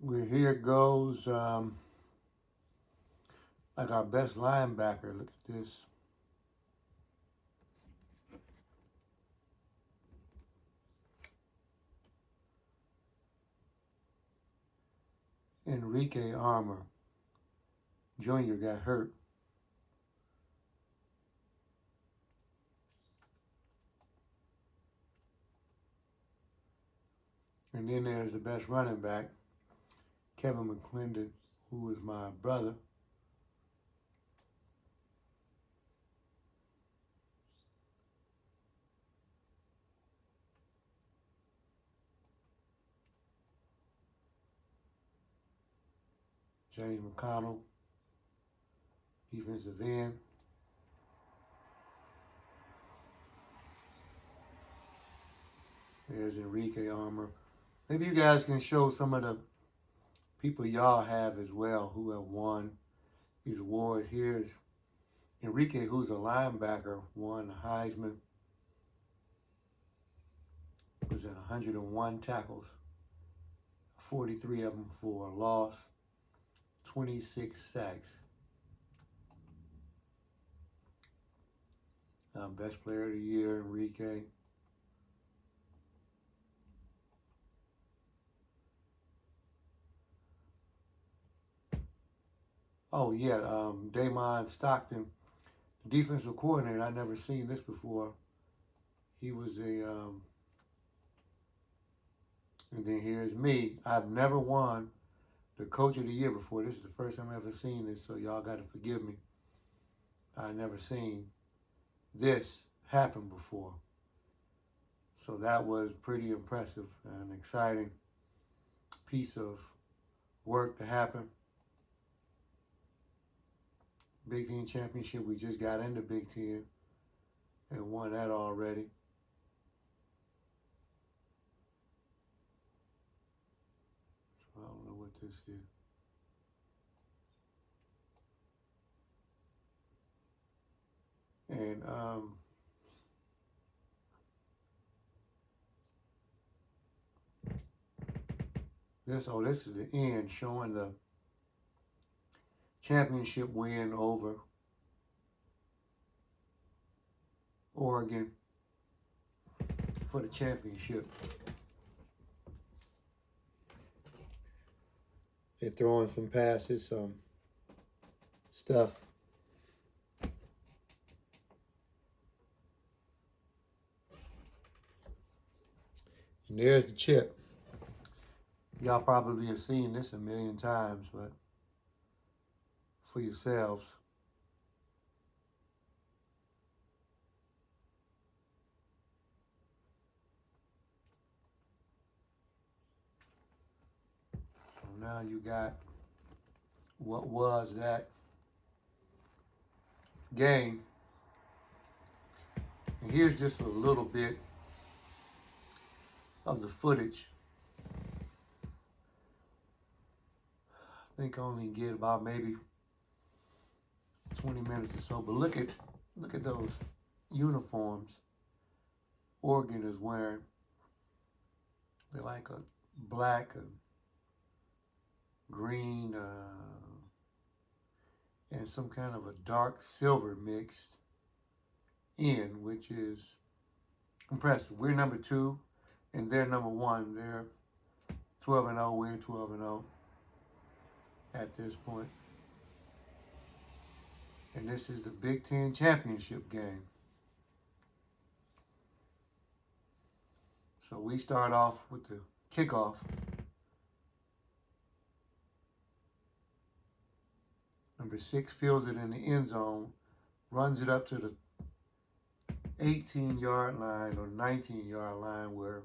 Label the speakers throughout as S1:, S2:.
S1: Here goes like our best linebacker. Look at this. Enrique Armour Jr. got hurt. And then there's the best running back, Kevin McClendon, who is my brother. James McConnell, defensive end. There's Enrique Armour. Maybe you guys can show some of the people y'all have as well who have won these awards. Here's Enrique, who's a linebacker, won the Heisman. Was at 101 tackles, 43 of them for a loss, 26 sacks. Best player of the year, Enrique. Oh yeah, Damon Stockton, defensive coordinator. I never seen this before. He was and then here's me. I've never won the coach of the year before. This is the first time I've ever seen this, so y'all got to forgive me. I never seen this happen before. So that was pretty impressive and exciting piece of work to happen. Big Ten Championship, we just got into Big Ten and won that already. So I don't know what this is. And this is the end, showing the championship win over Oregon for the championship. They're throwing some passes, some stuff. And there's the chip. Y'all probably have seen this a million times, but for yourselves. So now you got what was that game. And here's just a little bit of the footage. I think I only get about maybe 20 minutes or so, but look at those uniforms Oregon is wearing. They're like a black and green and some kind of a dark silver mixed in, which is impressive. We're number 2 and they're number 1. They're 12-0, we're 12-0 at this point. And this is the Big Ten Championship game. So we start off with the kickoff. Number 6 fields it in the end zone, runs it up to the 18-yard line or 19-yard line where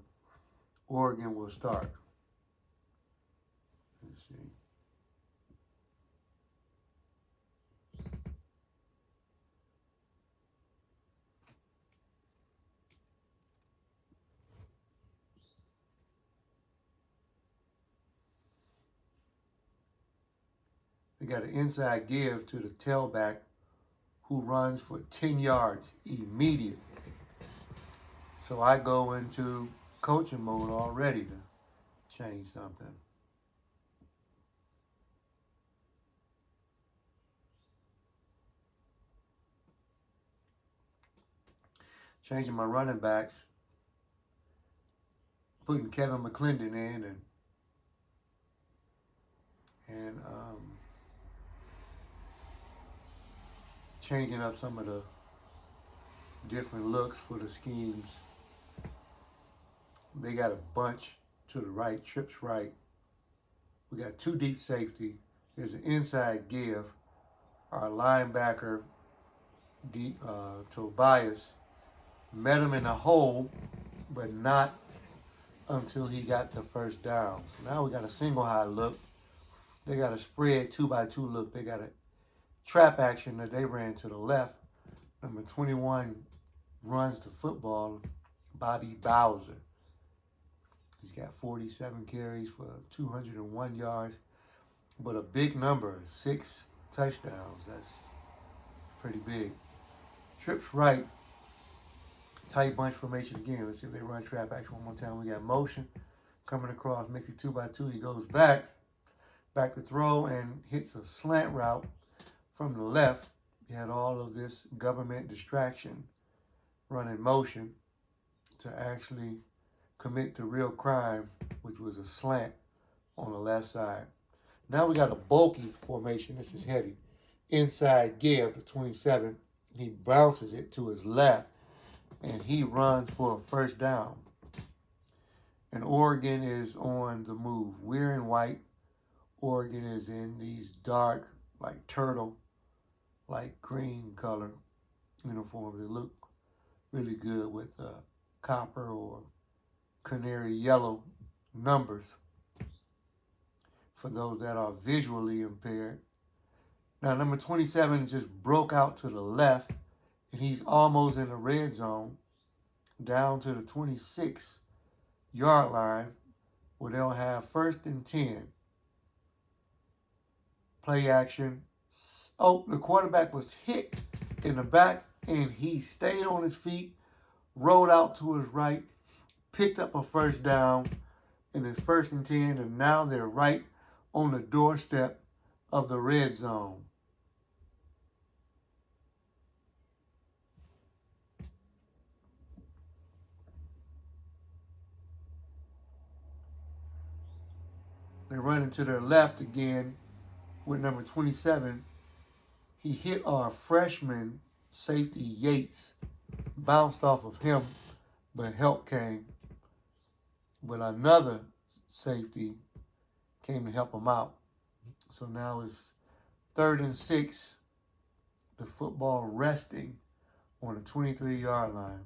S1: Oregon will start. Let's see. They got an inside give to the tailback who runs for 10 yards immediately. So I go into coaching mode already to change something. changing my running backs, putting Kevin McClendon in, and changing up some of the different looks for the schemes. They got a bunch to the right, trips right. We got 2 deep safety. There's an inside give. Our linebacker, Tobias, met him in the hole, but not until he got the first down. So now we got a single high look. They got a spread 2-by-2 look. They got a trap action that they ran to the left. Number 21 runs the football, Bobby Bowser. He's got 47 carries for 201 yards, but a big number, 6 touchdowns. That's pretty big. Trips right, tight bunch formation again. Let's see if they run trap action one more time. We got motion coming across, makes it 2-by-2. He goes back to throw and hits a slant route from the left. You had all of this government distraction running motion to actually commit the real crime, which was a slant on the left side. Now we got a bulky formation. This is heavy. Inside give, the 27. He bounces it to his left, and he runs for a first down. And Oregon is on the move. We're in white. Oregon is in these dark, like turtle, like green color uniforms. They look really good with copper or canary yellow numbers for those that are visually impaired. Now, number 27 just broke out to the left, and he's almost in the red zone, down to the 26-yard line, where they'll have 1st and 10. Play action. Oh, the quarterback was hit in the back, and he stayed on his feet, rolled out to his right, picked up a first down, and it's 1st and 10, and now they're right on the doorstep of the red zone. They run into their left again with number 27. He hit our freshman safety Yates, bounced off of him, but help came. But another safety came to help him out. So now it's 3rd and 6. The football resting on the 23-yard line.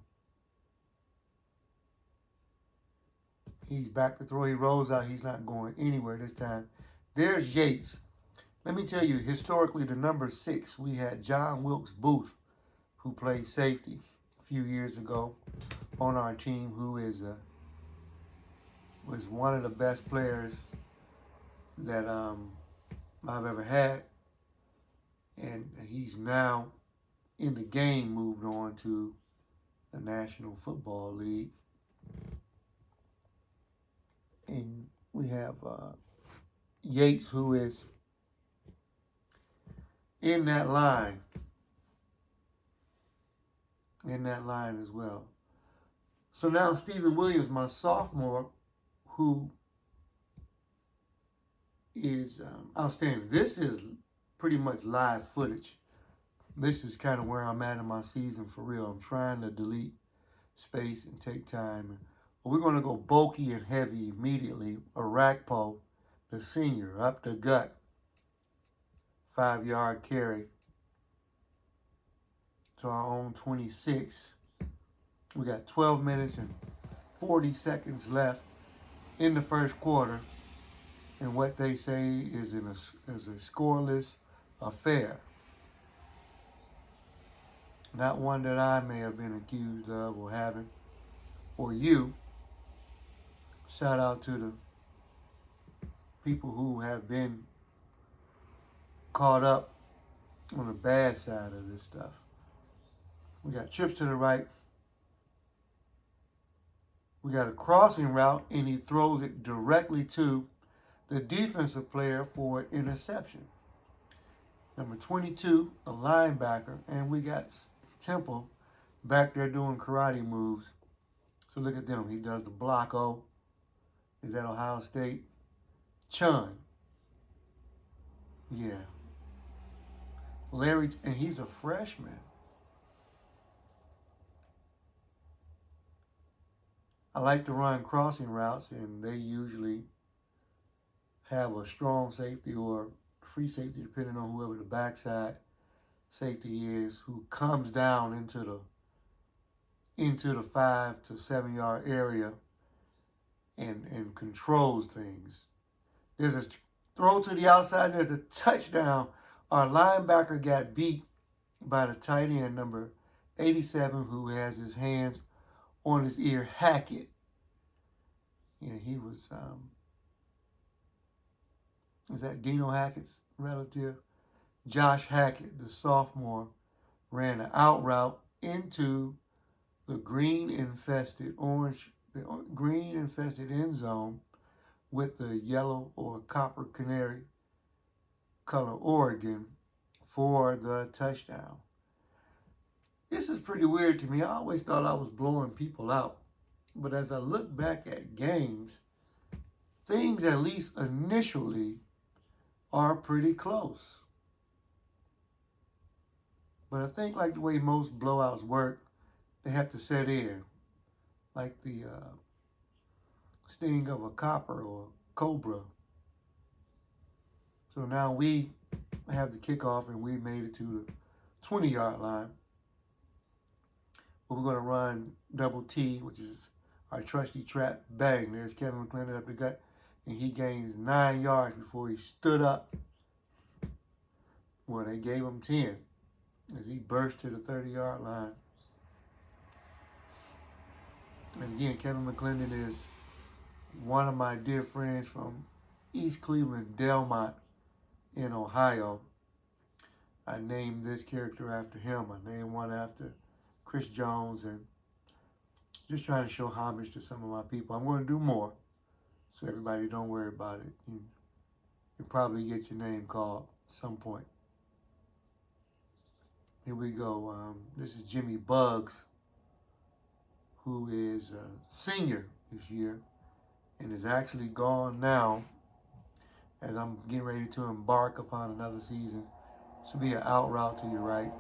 S1: He's back to throw. He rolls out. He's not going anywhere this time. There's Yates. Let me tell you, historically, the number 6, we had John Wilkes Booth, who played safety a few years ago on our team, who was one of the best players that I've ever had. And he's now in the game, moved on to the National Football League. And we have Yates, who is in that line as well. So now Stephen Williams, my sophomore, who is outstanding. This is pretty much live footage. This is kind of where I'm at in my season for real. I'm trying to delete space and take time. We're going to go bulky and heavy immediately. Arakpo, the senior, up the gut. 5-yard carry to our own 26. We got 12 minutes and 40 seconds left in the first quarter. And what they say is a scoreless affair. Not one that I may have been accused of or having, or you. Shout out to the people who have been caught up on the bad side of this stuff. We got trips to the right. We got a crossing route, and he throws it directly to the defensive player for an interception. Number 22, a linebacker, and we got Temple back there doing karate moves. So look at them. He does the block O. Is that Ohio State? Chun. Yeah. Larry, and he's a freshman. I like to run crossing routes, and they usually have a strong safety or free safety, depending on whoever the backside safety is, who comes down into the 5 to 7 yard area and controls things. There's a throw to the outside. There's a touchdown. Our linebacker got beat by the tight end, number 87, who has his hands on his ear, Hackett. Yeah, he was, is that Dino Hackett's relative? Josh Hackett, the sophomore, ran an out route into the green infested end zone with the yellow or copper canary color Oregon for the touchdown. This is pretty weird to me. I always thought I was blowing people out. But as I look back at games, things, at least initially, are pretty close. But I think like the way most blowouts work, they have to set in. Like the sting of a copper or cobra. So now we have the kickoff and we made it to the 20-yard line. But we're going to run double T, which is our trusty trap. Bang, there's Kevin McClendon up the gut. And he gains 9 yards before he stood up. Well, they gave him 10 as he burst to the 30-yard line. And again, Kevin McClendon is one of my dear friends from East Cleveland, Delmont in Ohio. I named this character after him. I named one after Chris Jones, and just trying to show homage to some of my people. I'm going to do more, so everybody don't worry about it. You'll probably get your name called at some point. Here we go. This is Jimmy Bugs, who is a senior this year and is actually gone now as I'm getting ready to embark upon another season. This will be an out route to your right,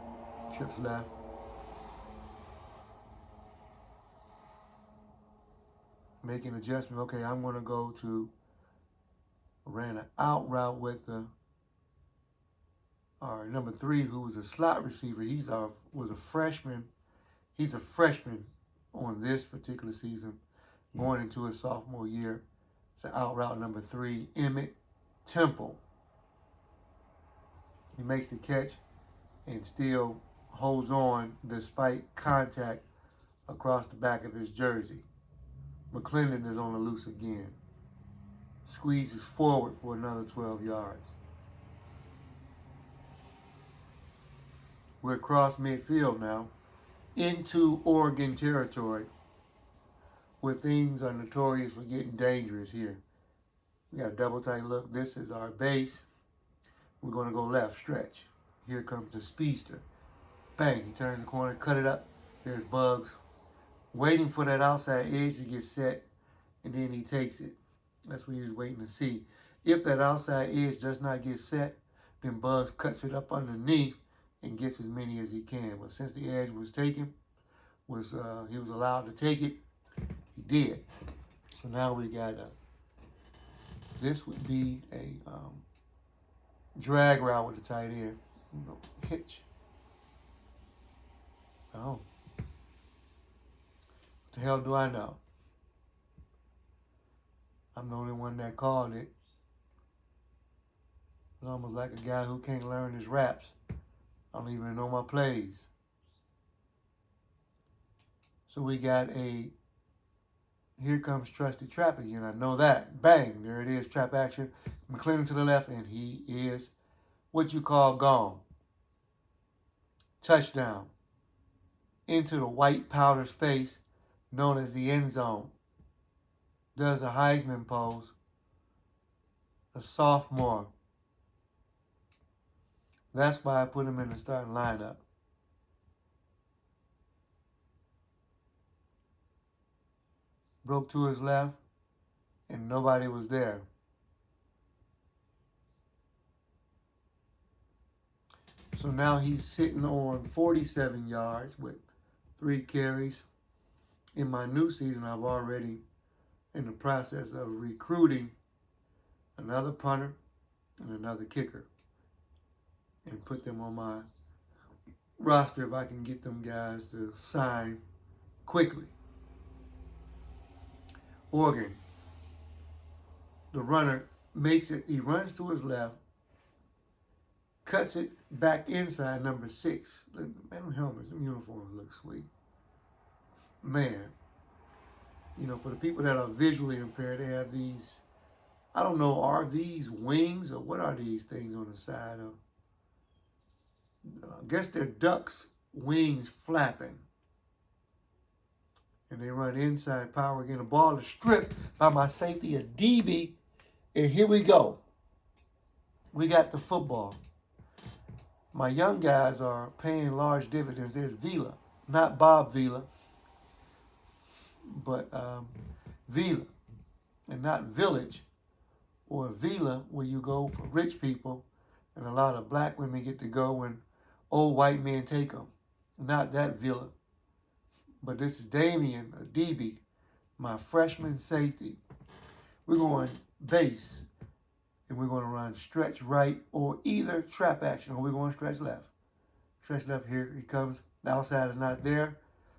S1: trips left. Making adjustment. Okay, I'm going to go to, ran an out route with our number 3, who was a slot receiver. Was a freshman. He's a freshman on this particular season, going into his sophomore year. It's an out route number 3, Emmett Temple. He makes the catch and still holds on despite contact across the back of his jersey. McClendon is on the loose again. Squeezes forward for another 12 yards. We're across midfield now into Oregon territory, where things are notorious for getting dangerous here. We got a double tight look. This is our base. We're going to go left, stretch. Here comes the speedster. Bang, he turns the corner, cut it up. There's Bugs, waiting for that outside edge to get set, and then he takes it. That's what he was waiting to see. If that outside edge does not get set, then Bugs cuts it up underneath and gets as many as he can. But since the edge was taken, he was allowed to take it, he did. So now we got this would be a drag route with the tight end. No, hitch. Oh. What the hell do I know? I'm the only one that called it. It's almost like a guy who can't learn his raps. I don't even know my plays. So we got here comes Trusty Trap again. I know that. Bang, there it is, trap action. McClendon to the left, and he is what you call gone. Touchdown. Into the white powder space known as the end zone. Does a Heisman pose. A sophomore. That's why I put him in the starting lineup. broke to his left, and nobody was there. So now he's sitting on 47 yards with 3 carries. In my new season, I've already in the process of recruiting another punter and another kicker and put them on my roster if I can get them guys to sign quickly. Oregon, the runner makes it, he runs to his left, cuts it back inside number 6. Man, them helmets, them uniforms look sweet. Man, you know, for the people that are visually impaired, they have these, I don't know, are these wings or what are these things on the side of? I guess they're ducks' wings flapping. And they run inside power again. The ball is stripped by my safety, Adibi. And here we go. We got the football. My young guys are paying large dividends. There's Vila, not Bob Vila, but Vila, and not Village, or Vila, where you go for rich people, and a lot of black women get to go when old white men take them. Not that Villa. But this is Damian Adibi, my freshman safety. We're going base, and we're going to run stretch right or either trap action, or we're going stretch left. Stretch left, here he comes. The outside is not there,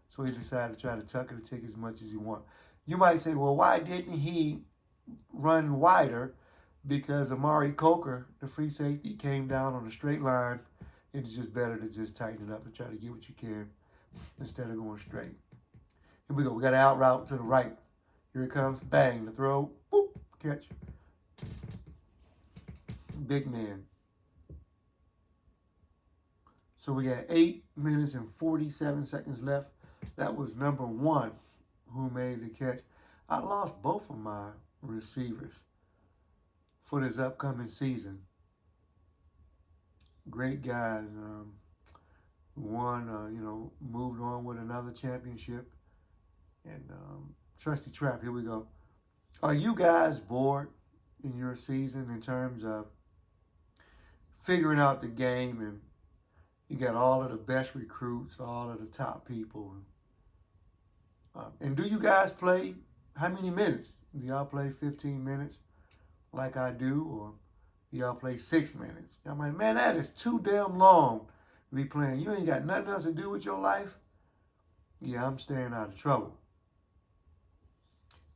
S1: so he decided to try to tuck it and take as much as he wants. You might say, well, why didn't he run wider? Because Amari Coker, the free safety, came down on a straight line. It's just better to just tighten it up and try to get what you can instead of going straight. Here we go. We got an out route to the right. Here it comes. Bang. The throw. Boop. Catch. Big man. So we got 8 minutes and 47 seconds left. That was number 1 who made the catch. I lost both of my receivers for this upcoming season. Great guys. One, moved on with another championship. And Trusty Trap, here we go. Are you guys bored in your season in terms of figuring out the game, and you got all of the best recruits, all of the top people? And do you guys play how many minutes? Do y'all play 15 minutes like I do, or do y'all play 6 minutes? I'm like, man, that is too damn long to be playing. You ain't got nothing else to do with your life? Yeah, I'm staying out of trouble.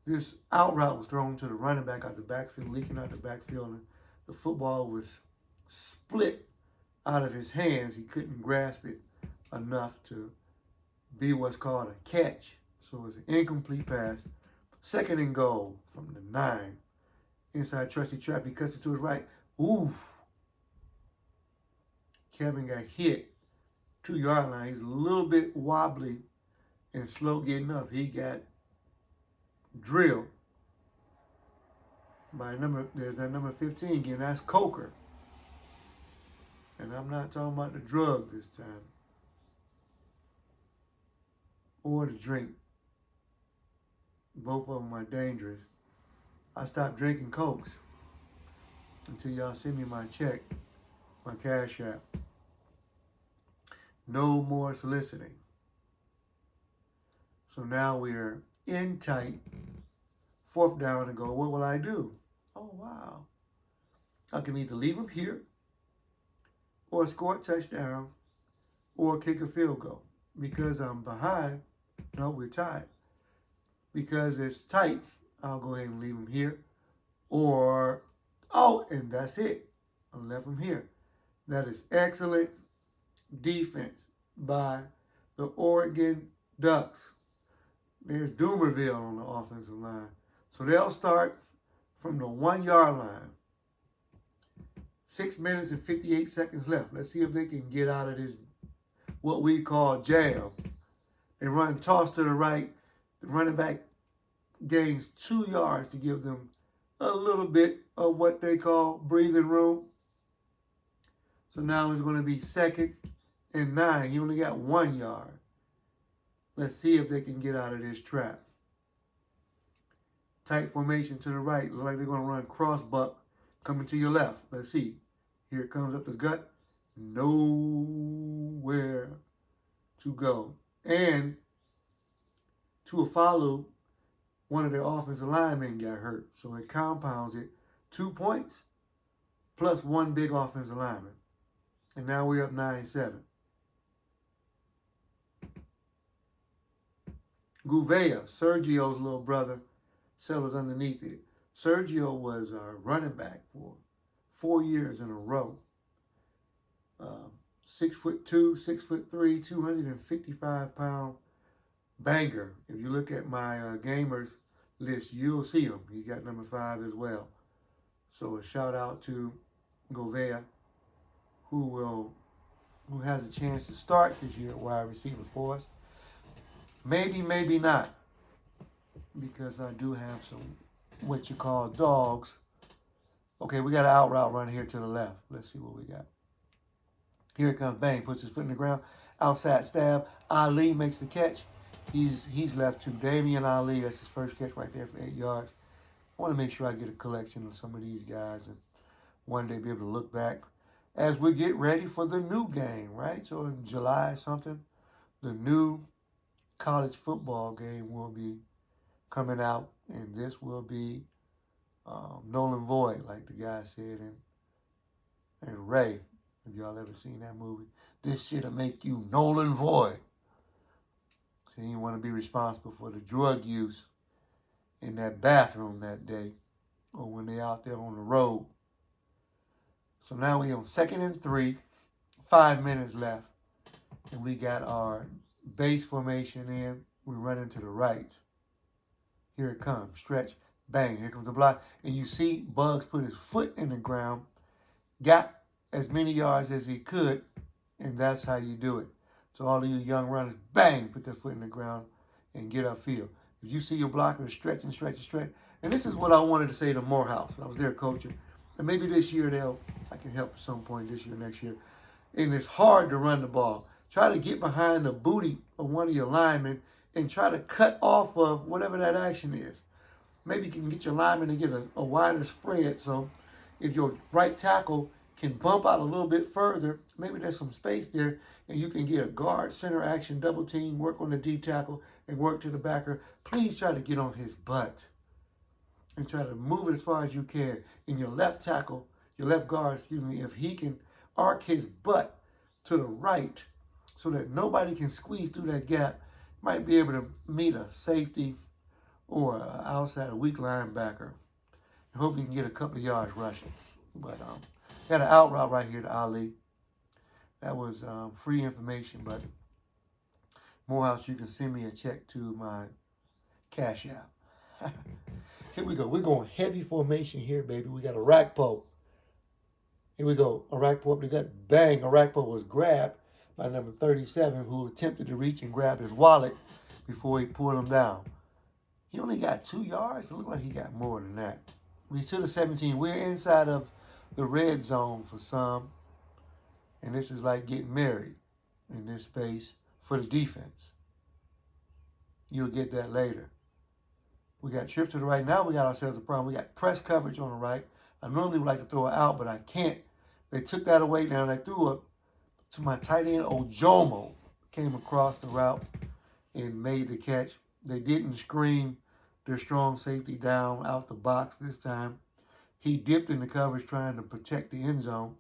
S1: This out route was thrown to the running back out the backfield, leaking out the backfield, and the football was split out of his hands. He couldn't grasp it enough to be what's called a catch. So it's an incomplete pass. 2nd and goal from the 9. Inside Trusty Trap, he cuts it to his right. Oof. Kevin got hit 2-yard line. He's a little bit wobbly and slow getting up. He got drilled by there's that number 15 again. That's Coker. And I'm not talking about the drug this time. Or the drink. Both of them are dangerous. I stopped drinking Cokes until y'all send me my check, my Cash App. No more soliciting. So now we're in tight. 4th down and go, what will I do? Oh, wow. I can either leave him here or score a touchdown or kick a field goal. Because I'm behind, no, we're tied. Because it's tight, I'll go ahead and leave him here. Or, and that's it. I left him here. That is excellent defense by the Oregon Ducks. There's Doomerville on the offensive line. So they'll start from the 1-yard line. 6 minutes and 58 seconds left. Let's see if they can get out of this, what we call jam. They run toss to the right. The running back gains 2 yards to give them a little bit of what they call breathing room. So now it's going to be 2nd and 9. He only got 1 yard. Let's see if they can get out of this trap. Tight formation to the right. Look like they're going to run cross buck coming to your left. Let's see. Here it comes up the gut. Nowhere to go. And Tuiaforu, one of their offensive linemen, got hurt. So it compounds it. 2 points plus one big offensive lineman. And now we're up 9-7. Gouveia, Sergio's little brother, settles underneath it. Sergio was our running back for 4 years in a row. 6'2", 6'3", 255-pound banger. If you look at my gamers list, you'll see him. He got number 5 as well. So a shout out to Gouveia, who has a chance to start this year at wide receiver for us. Maybe, maybe not, because I do have some what you call dogs. Okay, we got an out route run here to the left. Let's see what we got. Here it comes. Bang, puts his foot in the ground. Outside stab. Ali makes the catch. He's left to Damian Ali. That's his first catch right there for 8 yards. I want to make sure I get a collection of some of these guys and one day be able to look back as we get ready for the new game, right? So in July something, the new college football game will be coming out, and this will be Nolan Void, like the guy said, and Ray. If y'all ever seen that movie, this shit'll make you Nolan Void. So you want to be responsible for the drug use in that bathroom that day, or when they out there on the road. So now we on 2nd and 3, 5 minutes left, and we got our base formation in. We run into the right. Here it comes. Stretch. Bang. Here comes the block. And you see Bugs put his foot in the ground, got as many yards as he could, and that's how you do it. So all of you young runners, bang, put their foot in the ground and get upfield. If you see your blocker stretch and stretch and stretch, and this is what I wanted to say to Morehouse. I was there coaching. And maybe this year I can help at some point this year, next year. And it's hard to run the ball. Try to get behind the booty of one of your linemen and try to cut off of whatever that action is. Maybe you can get your lineman to get a wider spread. So if your right tackle can bump out a little bit further, maybe there's some space there, and you can get a guard, center action, double team, work on the D tackle, and work to the backer. Please try to get on his butt and try to move it as far as you can. And your left tackle, your left guard, if he can arc his butt to the right so that nobody can squeeze through that gap, might be able to meet a safety or an outside weak linebacker. And hopefully you can get a couple of yards rushing. But got an out route right here to Ali. That was free information, but Morehouse, you can send me a check to my Cash App. Here we go. We're going heavy formation here, baby. We got a rack pull. Here we go. A rack pull up. We got bang. A rack pull was grabbed by number 37, who attempted to reach and grab his wallet before he pulled him down. He only got 2 yards. It looked like he got more than that. He's to the 17. We're inside of the red zone for some. And this is like getting married in this space for the defense. You'll get that later. We got trips to the right. Now we got ourselves a problem. We got press coverage on the right. I normally would like to throw it out, but I can't. They took that away now, and I threw it to my tight end, Ojomo. Came across the route and made the catch. They didn't screen their strong safety down out the box this time. He dipped in the coverage trying to protect the end zone,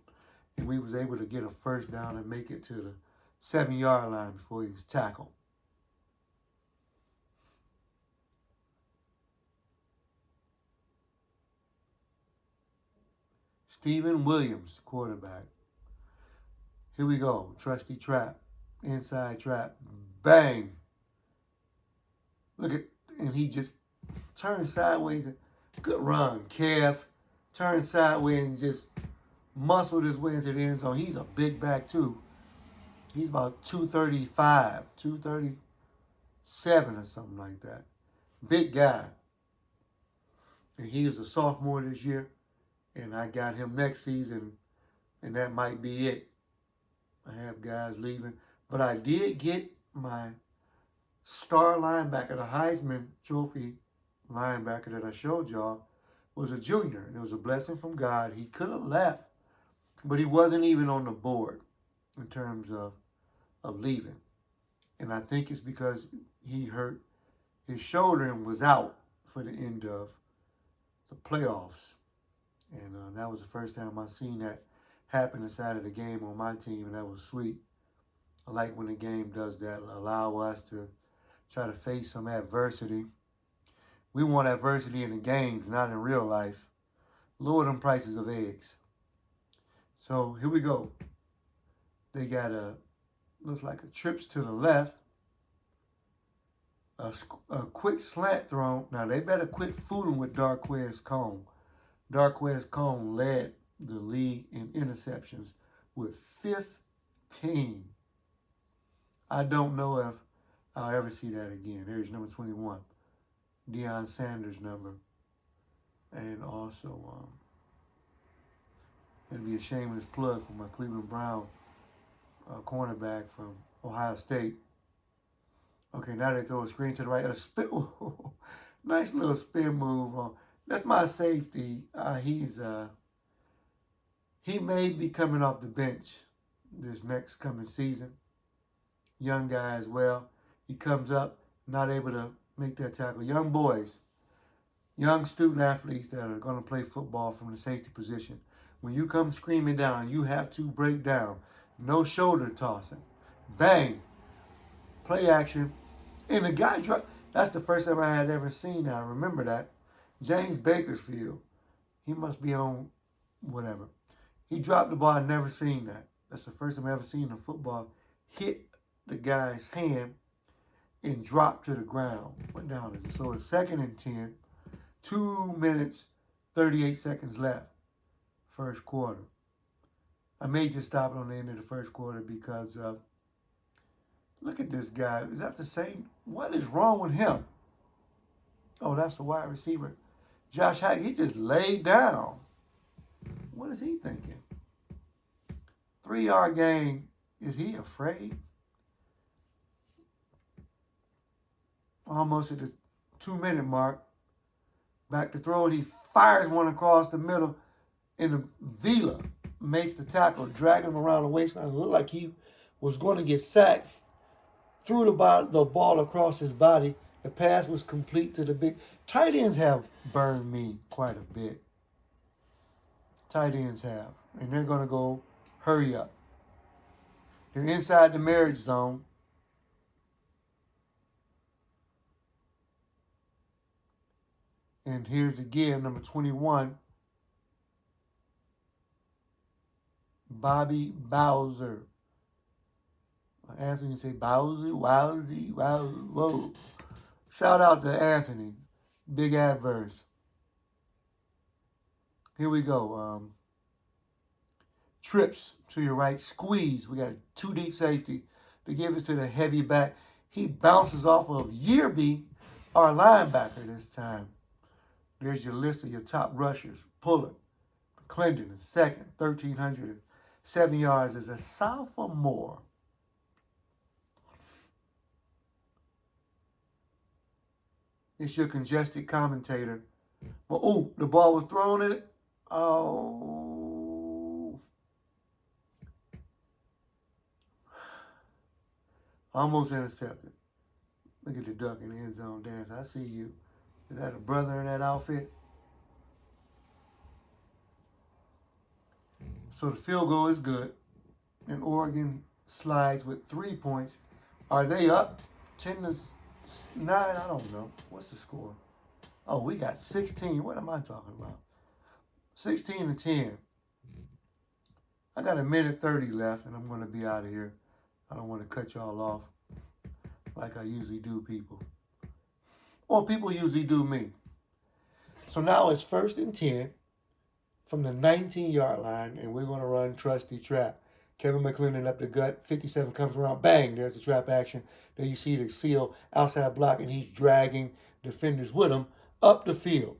S1: and we was able to get a first down and make it to the 7-yard line before he was tackled. Steven Williams, the quarterback. Here we go. Trusty trap. Inside trap. Bang. Look at, and he just turned sideways. Good run, Kev. Turned sideways and just muscled his way into the end zone. He's a big back, too. He's about 235, 237 or something like that. Big guy. And he was a sophomore this year. And I got him next season, and that might be it. I have guys leaving. But I did get my star linebacker, the Heisman Trophy linebacker that I showed y'all, was a junior. And it was a blessing from God. He could have left, but he wasn't even on the board in terms of leaving. And I think it's because he hurt his shoulder and was out for the end of the playoffs. And that was the first time I seen that happen inside of the game on my team, and that was sweet. I like when the game does that, allow us to try to face some adversity. We want adversity in the games, not in real life. Lower them prices of eggs. So here we go. They got looks like a trips to the left. A quick slant throw. Now they better quit fooling with Darquez Cone. Darquez Cone led the league in interceptions with 15. I don't know if I'll ever see that again. There's number 21, Deion Sanders' number. And also, it'd be a shameless plug for my Cleveland Brown cornerback from Ohio State. Okay, now they throw a screen to the right. A spin, nice little spin move. That's my safety. He may be coming off the bench this next coming season. Young guy as well. He comes up, not able to make that tackle. Young boys, young student athletes that are going to play football from the safety position. When you come screaming down, you have to break down. No shoulder tossing. Bang. Play action. And the guy dropped. That's the first time I had ever seen that. I remember that. James Bakersfield. He must be on whatever. He dropped the ball. I've never seen that. That's the first time I ever seen a football hit the guy's hand and drop to the ground. Went down. So it's 2nd and 10. 2 minutes, 38 seconds left. First quarter. I may just stop it on the end of the first quarter because look at this guy. Is that the same? What is wrong with him? Oh, that's the wide receiver. Josh Hack, he just laid down. What is he thinking? 3-yard gain. Is he afraid? Almost at the 2-minute mark. Back to throw it. He fires one across the middle. And the Vila makes the tackle, dragging him around the waistline. It looked like he was going to get sacked. Threw the ball across his body. The pass was complete to the big. Tight ends have burned me quite a bit. Tight ends have. And they're going to go hurry up. They're inside the marriage zone. And here's the give, number 21. Bobby Bowser. Anthony say Bowsy, wowsy, wow, whoa. Shout out to Anthony. Big adverse. Here we go. Trips to your right. Squeeze. We got 2 deep safety to give it to the heavy back. He bounces off of Yearby, our linebacker this time. There's your list of your top rushers. Pullett, Clinton is second, 1,307 yards as a sophomore. It's your congested commentator. Well, oh, the ball was thrown in it. Oh. Almost intercepted. Look at the duck in the end zone dance. I see you. Is that a brother in that outfit? So the field goal is good. And Oregon slides with 3 points. Are they up 10-9? I don't know. What's the score? Oh, we got 16. What am I talking about? 16-10. I got 1:30 left, and I'm going to be out of here. I don't want to cut y'all off like I usually do people. Or people usually do me. So now it's 1st and 10 from the 19-yard line, and we're going to run trusty trap. Kevin McClendon up the gut. 57 comes around. Bang, there's the trap action. There you see the seal outside block, and he's dragging defenders with him up the field.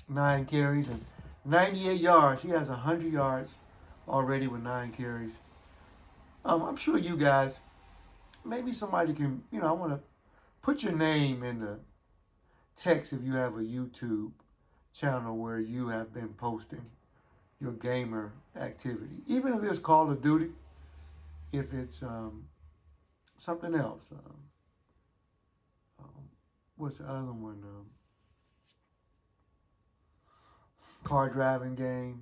S1: 9 carries and 98 yards. He has 100 yards already with 9 carries. I'm sure you guys, maybe somebody can, I want to put your name in the text if you have a YouTube channel where you have been posting your gamer activity. Even if it's Call of Duty, if it's something else. What's the other one? Car driving game.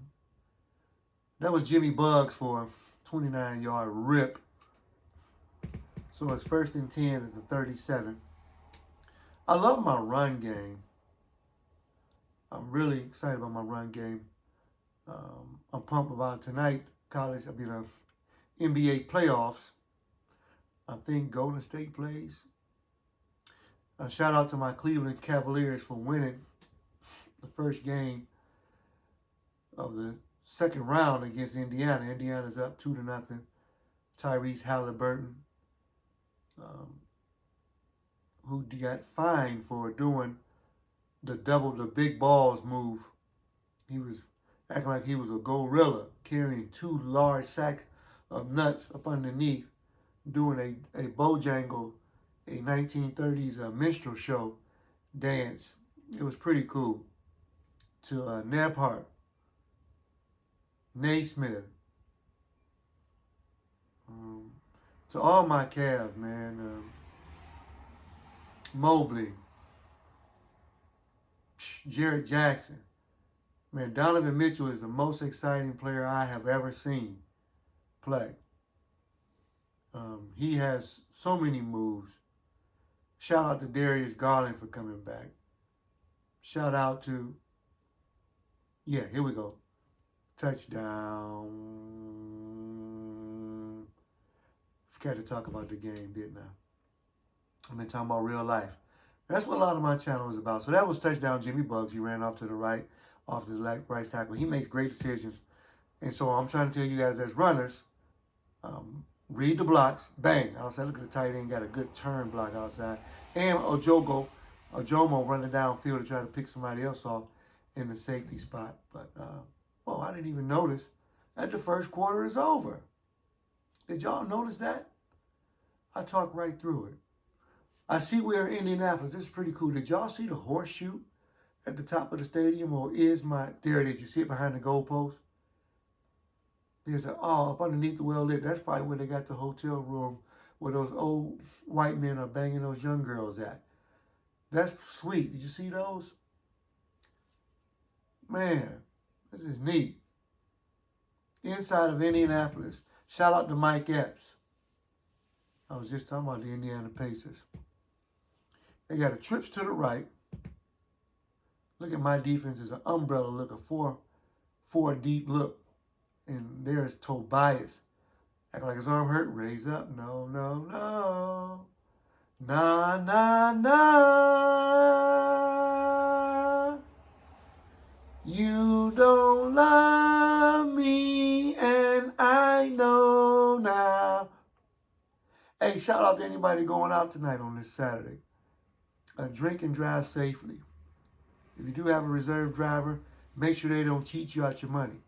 S1: That was Jimmy Bugs for a 29-yard rip. So it's 1st and 10 at the 37. I love my run game. I'm really excited about my run game. I'm pumped about tonight, NBA playoffs. I think Golden State plays. A shout out to my Cleveland Cavaliers for winning the first game of the second round against Indiana. Indiana's up 2-0. Tyrese Halliburton, who got fined for doing the big balls move. He was acting like he was a gorilla, carrying 2 large sacks of nuts up underneath, doing a Bojangle, a 1930s minstrel show dance. It was pretty cool. To Nebhart, Naismith, to all my Cavs, man. Mobley, Jarrett Jackson. Man, Donovan Mitchell is the most exciting player I have ever seen play. He has so many moves. Shout out to Darius Garland for coming back. Shout out to, here we go. Touchdown. Forgot to talk about the game, didn't I? I've been talking about real life. That's what a lot of my channel is about. So that was touchdown Jimmy Bugs. He ran off to the right, off the right tackle. He makes great decisions. And so I'm trying to tell you guys as runners, read the blocks. Bang. Outside, look at the tight end. Got a good turn block outside. And Ojomo running downfield to try to pick somebody else off in the safety spot. But, I didn't even notice that the first quarter is over. Did y'all notice that? I talked right through it. I see we're in Indianapolis. This is pretty cool. Did y'all see the horseshoe at the top of the stadium? Or there it is. You see it behind the goalpost? There's up underneath the well-lit. That's probably where they got the hotel room where those old white men are banging those young girls at. That's sweet. Did you see those? Man, this is neat. Inside of Indianapolis. Shout out to Mike Epps. I was just talking about the Indiana Pacers. They got a trips to the right. Look at my defense as an umbrella look, a 4 deep look. And there's Tobias. Acting like his arm hurt. Raise up. No, no, no. Nah, nah, nah. You don't love me, and I know now. Hey, shout out to anybody going out tonight on this Saturday. Drink and drive safely. If you do have a reserve driver, make sure they don't cheat you out your money.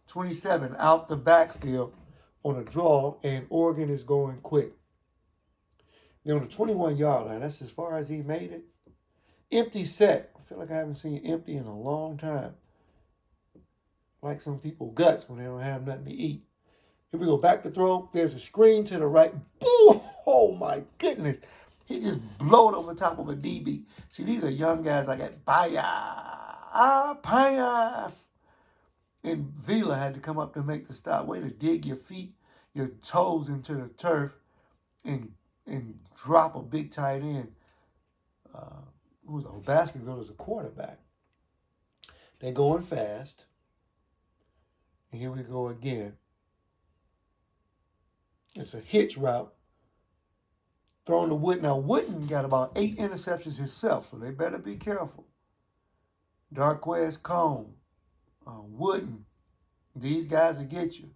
S1: 27 out the backfield on a draw, and Oregon is going quick. They're on the 21-yard line. That's as far as he made it. Empty set. I feel like I haven't seen empty in a long time. Like some people guts when they don't have nothing to eat. Here we go. Back to throw. There's a screen to the right. Boom! Oh, my goodness. He just blowed over top of a DB. See, these are young guys like that. Paya. And Vila had to come up to make the stop. Way to dig your feet, your toes into the turf and drop a big tight end. Baskerville is a quarterback. They're going fast. And here we go again. It's a hitch route. Throwing to Wooden. Now, Wooden got about 8 interceptions himself, so they better be careful. Darquez Cone. Wooden. These guys will get you.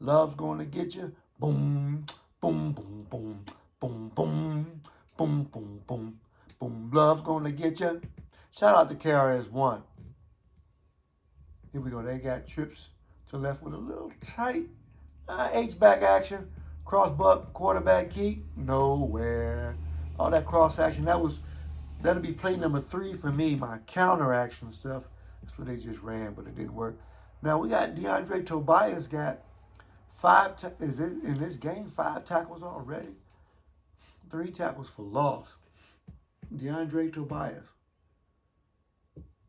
S1: Love's going to get you. Boom, boom, boom, boom, boom, boom, boom, boom, boom, boom. Love's going to get you. Shout out to KRS-One. Here we go. They got trips to left with a little tight H-back action. Cross buck, quarterback keep. Nowhere. All that cross action. That was That'll be play number 3 for me, my counteraction stuff. That's what they just ran, but it didn't work. Now we got DeAndre Tobias got is it in this game 5 tackles already? 3 tackles for loss. DeAndre Tobias.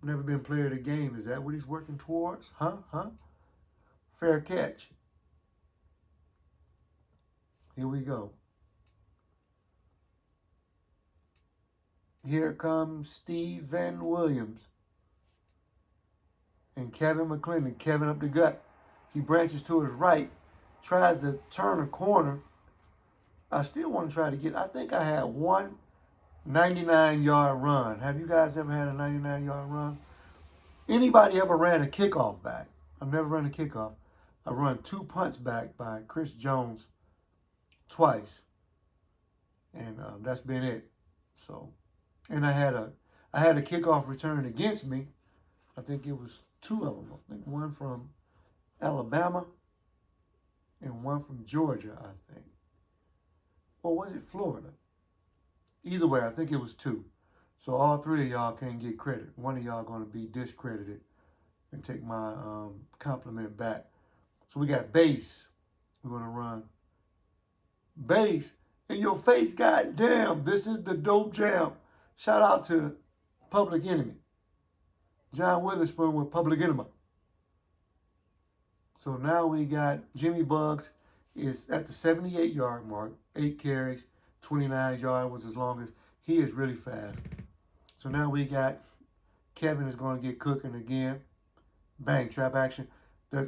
S1: Never been player of the game. Is that what he's working towards? Huh? Fair catch. Here we go. Here comes Steven Williams and Kevin McClendon. Kevin up the gut. He branches to his right, tries to turn a corner. I still want to try to get, I think I had one 99-yard run. Have you guys ever had a 99-yard run? Anybody ever ran a kickoff back? I've never run a kickoff. I run 2 punts back by Chris Jones twice. And that's been it. So, and I had a kickoff return against me. I think it was 2 of them. I think one from Alabama and one from Georgia, I think. Or was it Florida? Either way, I think it was 2. So all 3 of y'all can't get credit. One of y'all going to be discredited and take my compliment back. So we got base. We're going to run base in your face. Goddamn, this is the dope jam. Shout out to Public Enemy. John Witherspoon with Public Enemy. So now we got Jimmy Bugs is at the 78-yard mark. 8 carries, 29 yards was his longest. He is really fast. So now we got Kevin is going to get cooking again. Bang, trap action.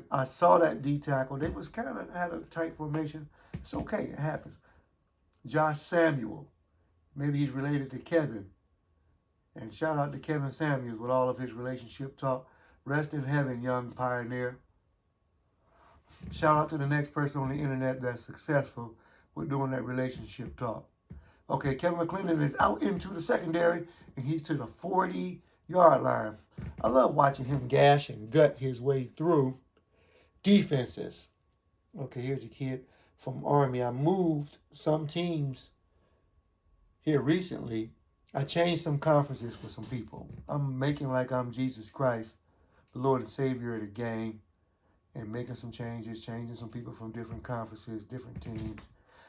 S1: I saw that D tackle. They was kind of had a tight formation. It's okay, it happens. Josh Samuel. Maybe he's related to Kevin. And shout out to Kevin Samuels with all of his relationship talk. Rest in heaven, young pioneer. Shout out to the next person on the internet that's successful with doing that relationship talk. Okay, Kevin McClendon is out into the secondary, and he's to the 40-yard line. I love watching him gash and gut his way through defenses. Okay, here's a kid from Army. I moved some teams here recently. I changed some conferences for some people. I'm making like I'm Jesus Christ, the Lord and Savior of the game, and making some changes, changing some people from different conferences, different teams.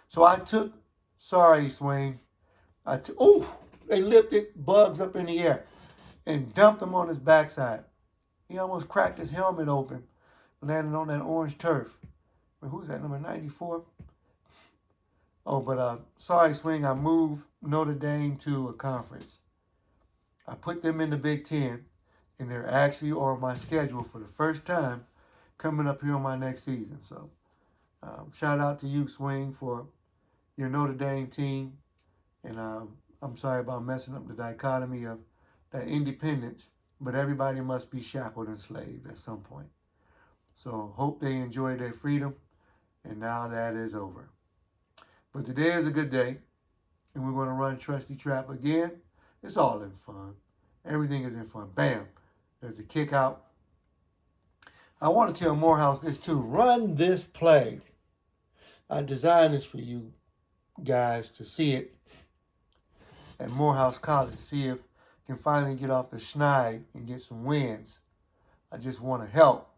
S1: So I took, sorry, Swain. They lifted Bugs up in the air and dumped him on his backside. He almost cracked his helmet open, landing on that orange turf. But who's that, number 94? Oh, but sorry, Swing, I moved Notre Dame to a conference. I put them in the Big Ten, and they're actually on my schedule for the first time coming up here on my next season. So shout out to you, Swing, for your Notre Dame team. And I'm sorry about messing up the dichotomy of that independence, but everybody must be shackled and enslaved at some point. So hope they enjoy their freedom, and now that is over. But today is a good day, and we're going to run Trusty Trap again. It's all in fun. Everything is in fun. Bam. There's a kick out. I want to tell Morehouse this too. Run this play. I designed this for you guys to see it at Morehouse College. See if can finally get off the schneid and get some wins. I just want to help.